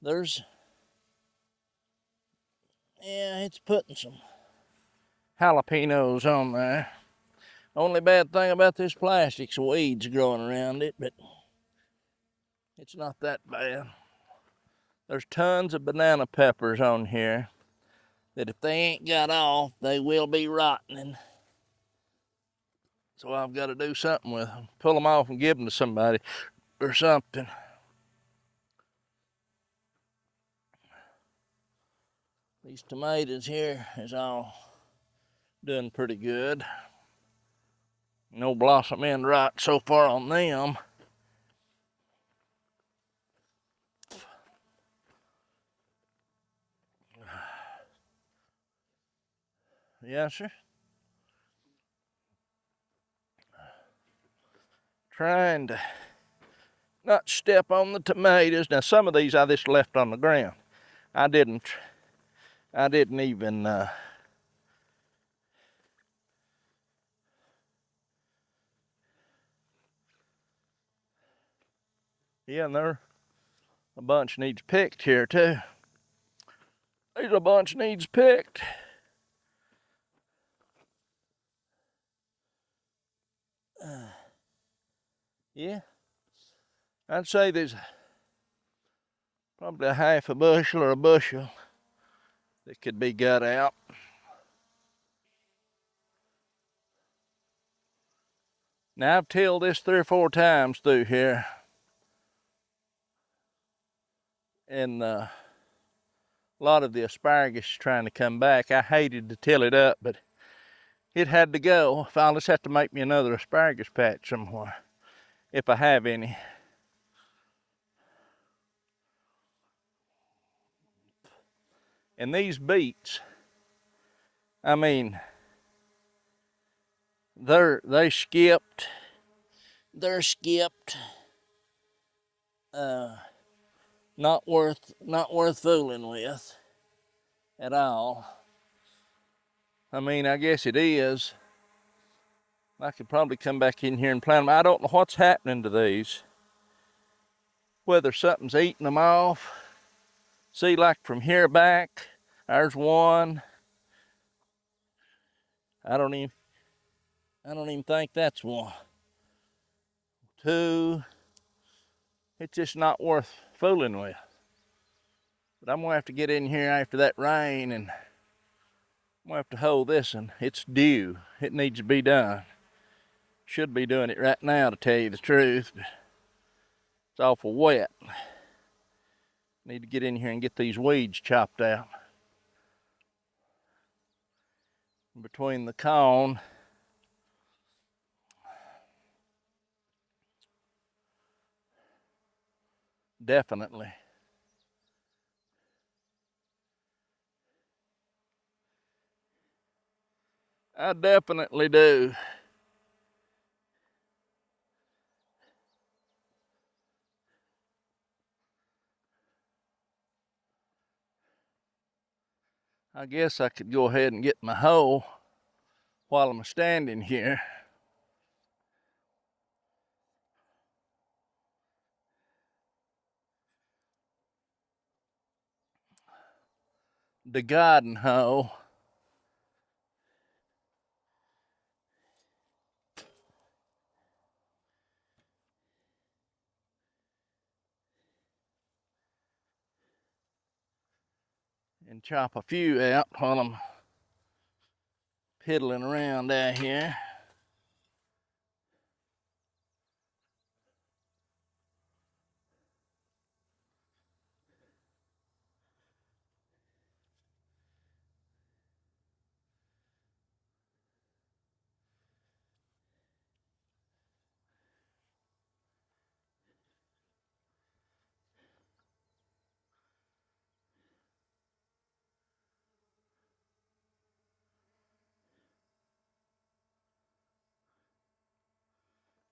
Yeah, it's putting some jalapenos on there. Only bad thing about this plastic's weeds growing around it, but it's not that bad. There's tons of banana peppers on here that if they ain't got off, they will be rotting. So I've got to do something with them. Pull them off and give them to somebody or something. These tomatoes here is all doing pretty good. No blossom end rot so far on them. Yes, sir. Trying to not step on the tomatoes. Now some of these I just left on the ground. I didn't even yeah, and there a bunch needs picked here too. There's a bunch needs picked. Yeah, I'd say there's probably a half a bushel or a bushel that could be got out. Now I've tilled this 3 or 4 times through here, and a lot of the asparagus is trying to come back. I hated to till it up, but it had to go. I'll just have to make me another asparagus patch somewhere, if I have any. And these beets, I mean, they're skipped. They're skipped. Not worth fooling with at all. I mean, I guess it is. I could probably come back in here and plant them. I don't know what's happening to these. Whether something's eating them off. See, like from here back, there's one. I don't even think that's one. 2. It's just not worth fooling with. But I'm gonna have to get in here after that rain, and I'm gonna have to hold this one. It's due. It needs to be done. Should be doing it right now, to tell you the truth, but it's awful wet. Need to get in here and get these weeds chopped out. Between the cone definitely. I definitely do. I guess I could go ahead and get my hoe while I'm standing here. The garden hoe. And chop a few out while I'm piddling around out here.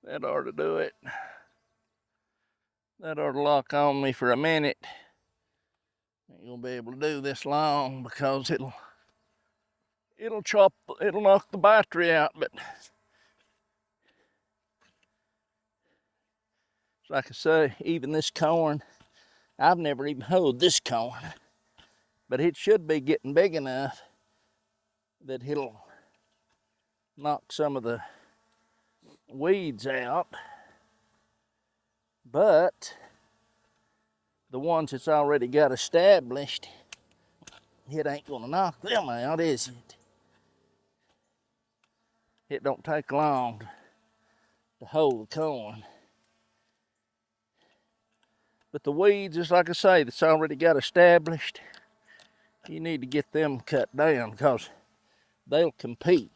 That ought to do it. That ought to lock on me for a minute. Ain't gonna be able to do this long because it'll knock the battery out, but like I say, even this corn, I've never even hoed this corn, but it should be getting big enough that it'll knock some of the weeds out. But the ones that's already got established, it ain't gonna knock them out, is it? It don't take long to hoe the corn. But the weeds, just like I say, that's already got established, you need to get them cut down because they'll compete.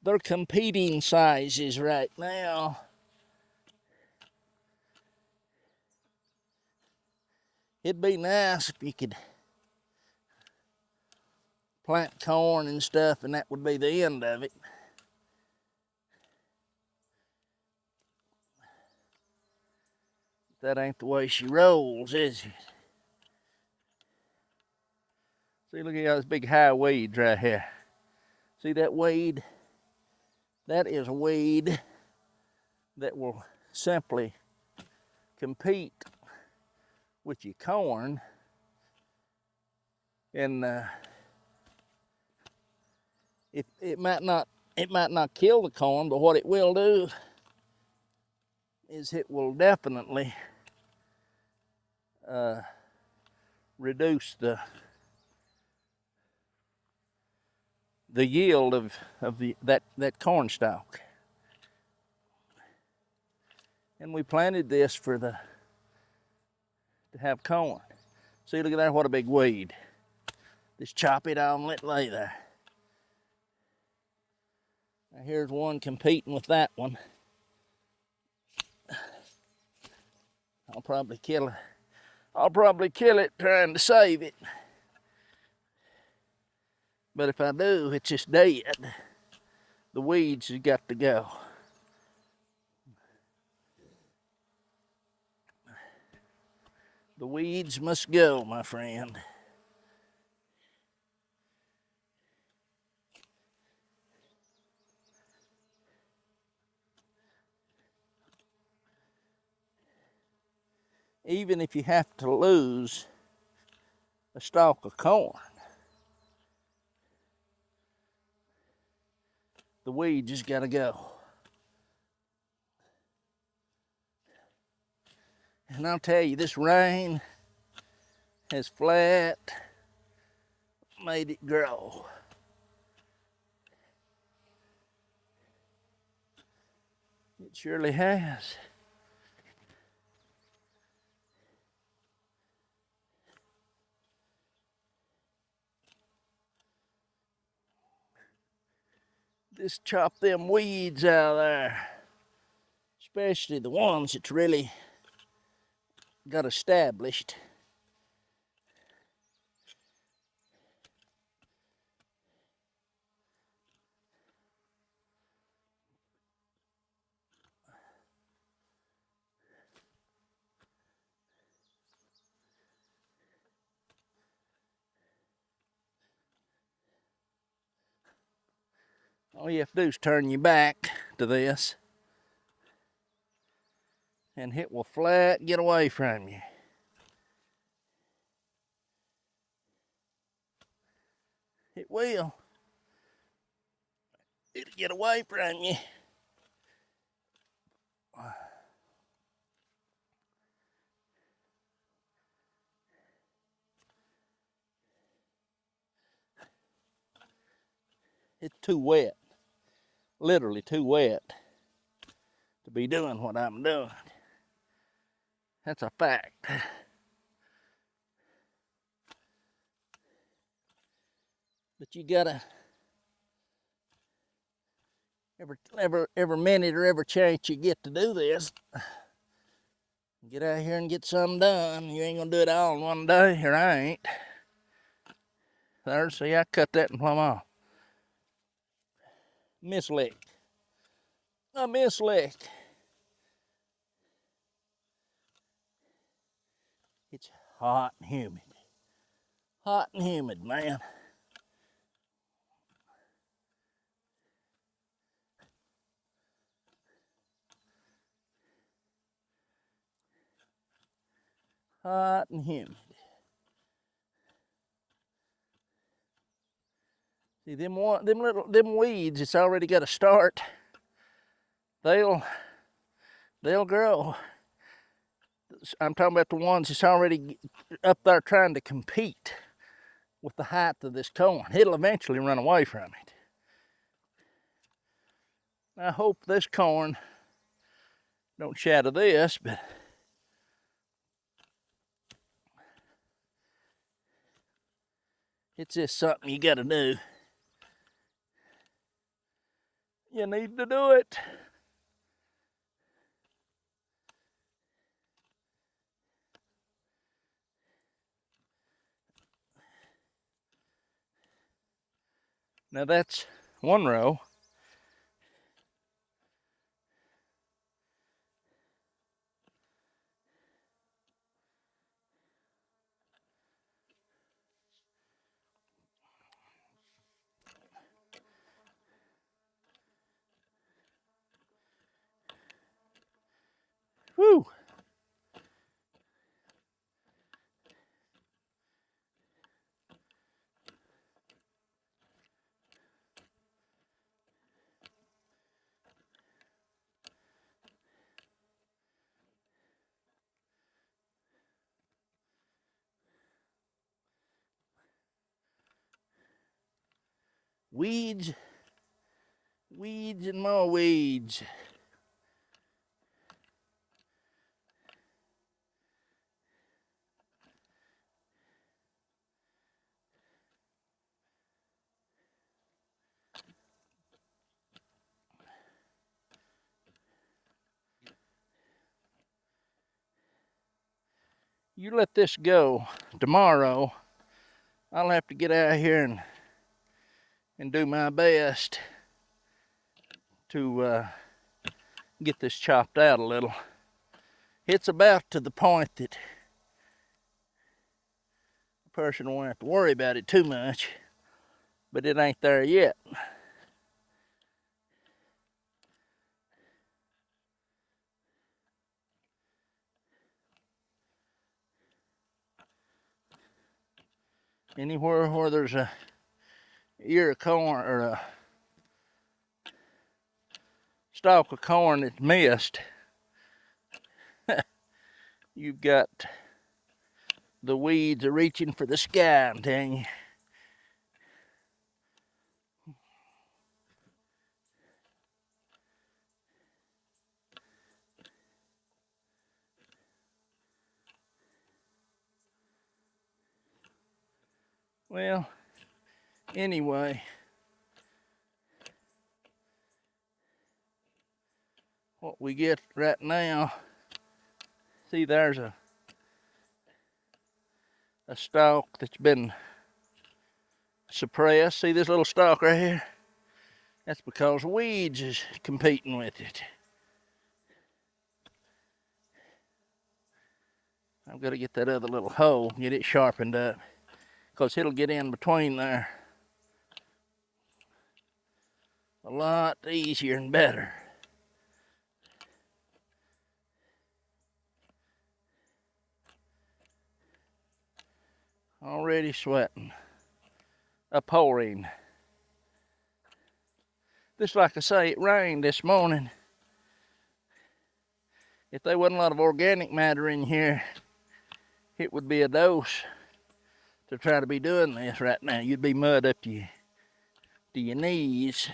They're competing sizes right now. It'd be nice if you could plant corn and stuff and that would be the end of it. That ain't the way she rolls, is it? See, look at all this big high weeds right here. See that weed? That is a weed that will simply compete with your corn, and it might not kill the corn, but what it will do is it will definitely reduce the yield of that corn stalk. And we planted this to have corn. See, look at there, what a big weed. Just chop it out and let it lay there. Now here's one competing with that one. I'll probably kill it. I'll probably kill it trying to save it. But if I do, it's just dead. The weeds has got to go. The weeds must go, my friend. Even if you have to lose a stalk of corn, the weeds just gotta go. And I'll tell you, this rain has flat made it grow. It surely has. Just chop them weeds out of there, especially the ones that's really got established. All you have to do is turn your back to this and it will flat get away from you. It will. It'll get away from you. It's too wet, literally too wet to be doing what I'm doing. That's a fact. But you gotta, every minute or every chance you get to do this, get out here and get something done. You ain't gonna do it all in one day, or I ain't. There, see, I cut that and plumb off. Mislick. A mislick. It's hot and humid. Hot and humid, man. Hot and humid. See them weeds, it's already got a start. They'll grow. I'm talking about the ones that's already up there trying to compete with the height of this corn. It'll eventually run away from it. I hope this corn don't shadow this, but it's just something you gotta do. You need to do it. Now that's one row. Whew. Weeds, weeds and more weeds. You let this go tomorrow, I'll have to get out here and do my best to get this chopped out a little. It's about to the point that a person won't have to worry about it too much, but it ain't there yet. Anywhere where there's a ear of corn or a stalk of corn that's missed, you've got the weeds are reaching for the sky, I'm telling you. Well, anyway, what we get right now, see there's a stalk that's been suppressed. See this little stalk right here? That's because weeds is competing with it. I've got to get that other little hole, get it sharpened up, because it'll get in between there a lot easier and better. Already sweating, pouring. Just like I say, it rained this morning. If there wasn't a lot of organic matter in here, it would be a dose to try to be doing this right now. You'd be mud up to your knees.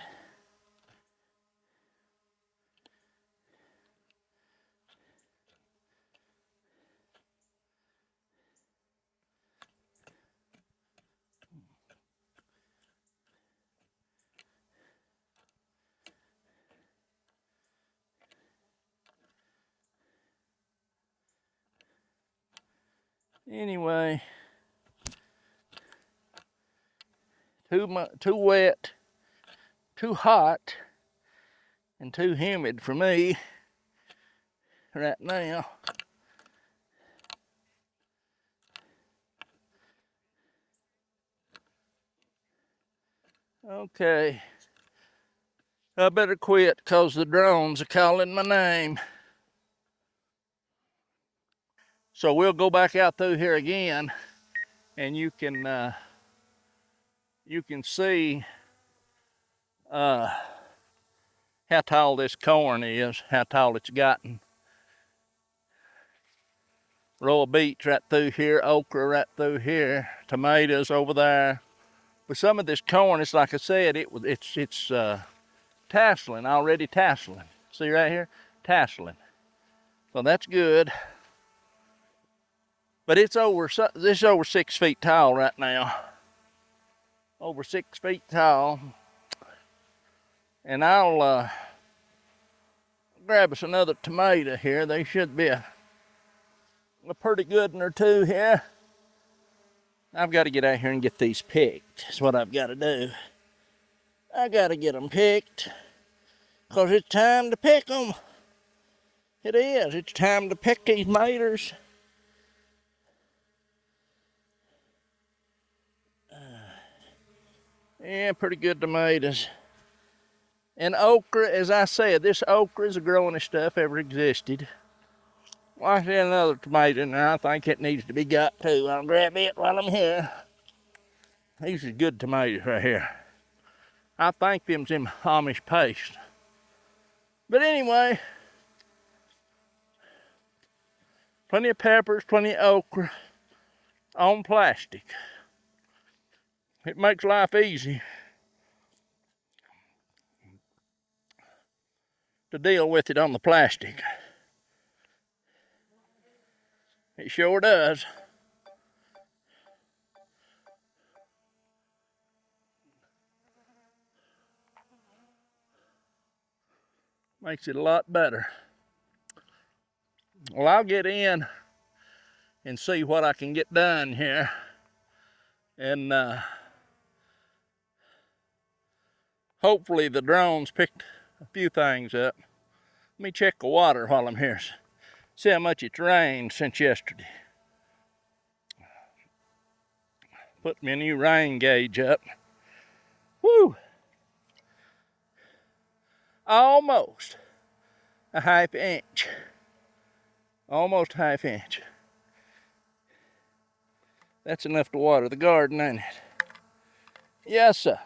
Anyway, too wet, too hot, and too humid for me right now. Okay, I better quit because the drones are calling my name. So we'll go back out through here again, and you can see how tall this corn is, how tall it's gotten. Row of beets right through here, okra right through here, tomatoes over there. But some of this corn, it's like I said, it's tasseling, already tasseling. See right here, tasseling. So that's good. But it's over 6 feet tall right now. Over 6 feet tall. And I'll grab us another tomato here. They should be a pretty good one or two here. I've got to get out here and get these picked. That's what I've got to do. I got to get them picked, because it's time to pick them. It is. It's time to pick these maters. Yeah, pretty good tomatoes. And okra, as I said, this okra is the growingest stuff ever existed. Well, I see another tomato in there. I think it needs to be got too. I'll grab it while I'm here. These are good tomatoes right here. I think them's them Amish paste. But anyway, plenty of peppers, plenty of okra on plastic. It makes life easy to deal with it on the plastic. It sure does. Makes it a lot better. Well, I'll get in and see what I can get done here. And hopefully the drones picked a few things up. Let me check the water while I'm here. See how much it's rained since yesterday. Put me a new rain gauge up. Woo! Almost a half inch. Almost a half inch. That's enough to water the garden, ain't it? Yes, sir.